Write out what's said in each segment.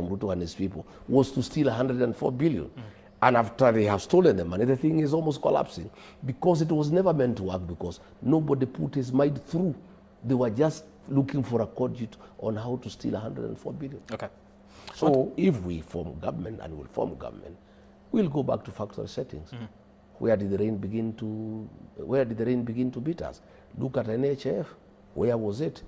Ruto and his people was to steal 104 billion. And after they have stolen the money, the thing is almost collapsing because it was never meant to work because nobody put his mind through. They were just looking for a conduit on how to steal 104 billion. Okay. So if we form government and will form government, we'll go back to factory settings. Where did the rain begin to beat us? Look at NHF. Where was it?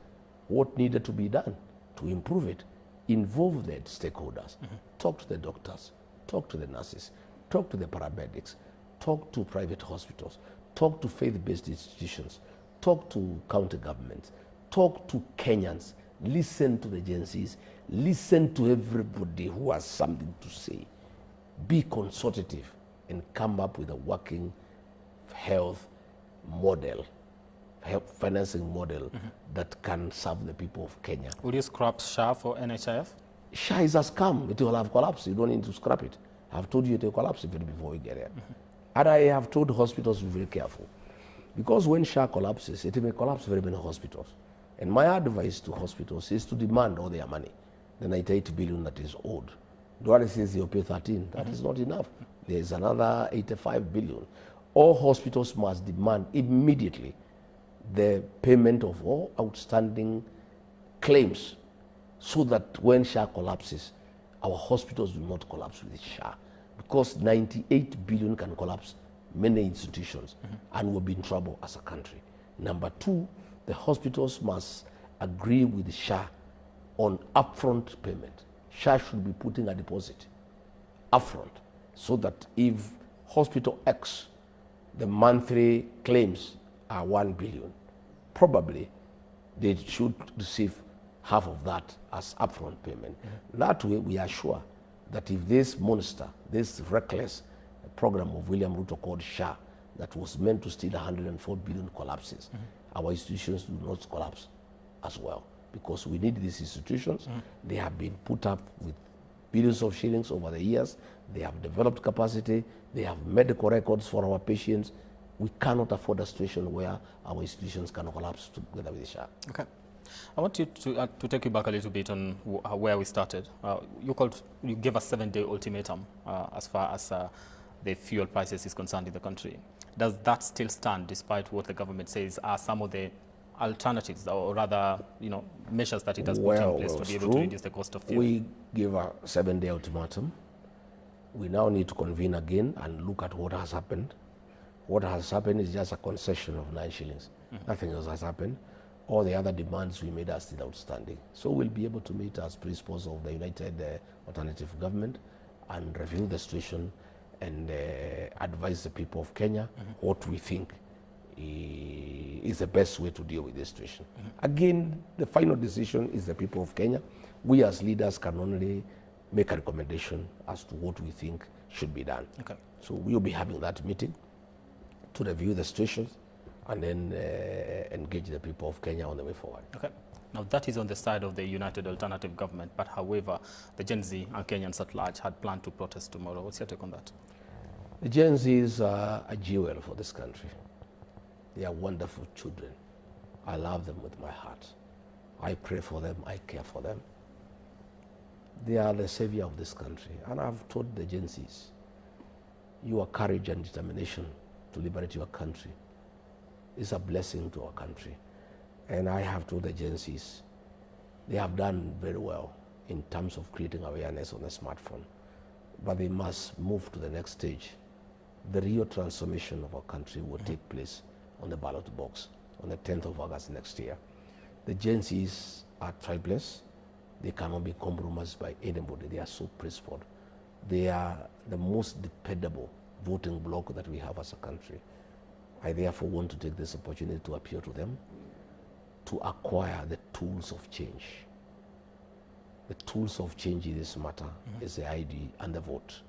What needed to be done to improve it? Involve the stakeholders. Talk to the doctors. Talk to the nurses. Talk to the paramedics. Talk to private hospitals. Talk to faith-based institutions. Talk to county governments. Talk to Kenyans. Listen to the agencies. Listen to everybody who has something to say. Be consultative and come up with a working health model, health financing model that can serve the people of Kenya. Will you scrap SHA for NHIF? SHA is a scam. It will have collapsed. You don't need to scrap it. I've told you it will collapse even before we get there. And I have told hospitals to be very careful. Because when SHA collapses, it may collapse very many hospitals. And my advice to hospitals is to demand all their money, the 98 billion that is owed. Duale says you'll pay 13. That is not enough. There's another 85 billion. All hospitals must demand immediately the payment of all outstanding claims so that when SHA collapses, our hospitals do not collapse with SHA. Because 98 billion can collapse many institutions and we'll be in trouble as a country. Number two, the hospitals must agree with SHA on upfront payment. SHA should be putting a deposit upfront so that if hospital X, the monthly claims are 1 billion, probably they should receive half of that as upfront payment. That way we are sure that if this monster, this reckless program of William Ruto called SHA that was meant to steal 104 billion collapses, our institutions do not collapse as well. Because we need these institutions. They have been put up with billions of shillings over the years. They have developed capacity. They have medical records for our patients. We cannot afford a situation where our institutions can collapse together with the SHA. Okay. I want you to take you back a little bit on where we started. You gave a 7-day ultimatum as far as the fuel prices is concerned in the country. Does that still stand despite what the government says are some of the alternatives, or rather, measures that it has put in place to be able to reduce the cost of fuel? We give a 7-day ultimatum. We now need to convene again and look at what has happened. What has happened is just a concession of 9 shillings. Nothing else has happened. All the other demands we made are still outstanding. So we'll be able to meet as principals of the United Alternative Government and review the situation and advise the people of Kenya what we think is the best way to deal with this situation. Again, the final decision is the people of Kenya. We as leaders can only make a recommendation as to what we think should be done. Okay. So we'll be having that meeting to review the situation and then engage the people of Kenya on the way forward. Okay. Now that is on the side of the United Alternative Government, but however, the Gen Z and Kenyans at large had planned to protest tomorrow. What's your take on that? The Gen Zs are a jewel for this country. They are wonderful children. I love them with my heart. I pray for them, I care for them. They are the savior of this country. And I've told the Gen Zs, your courage and determination to liberate your country is a blessing to our country. And I have told the Gen Zs, they have done very well in terms of creating awareness on the smartphone. But they must move to the next stage. The real transformation of our country will take place on the ballot box on the 10th of August next year. The Gen Zs are tribeless. They cannot be compromised by anybody. They are so principled. They are the most dependable voting bloc that we have as a country. I therefore want to take this opportunity to appeal to them to acquire the tools of change. The tools of change in this matter is the ID and the vote,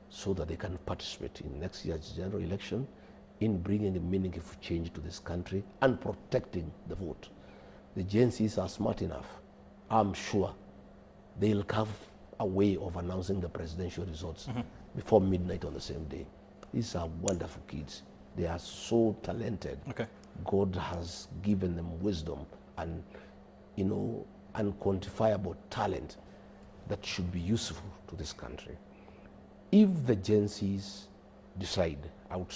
so that they can participate in next year's general election in bringing a meaningful change to this country and protecting the vote. The Gen Zs are smart enough. I'm sure they'll have a way of announcing the presidential results before midnight on the same day. These are wonderful kids. They are so talented. Okay. God has given them wisdom and, unquantifiable talent that should be useful to this country. If the Gen Zs decide outside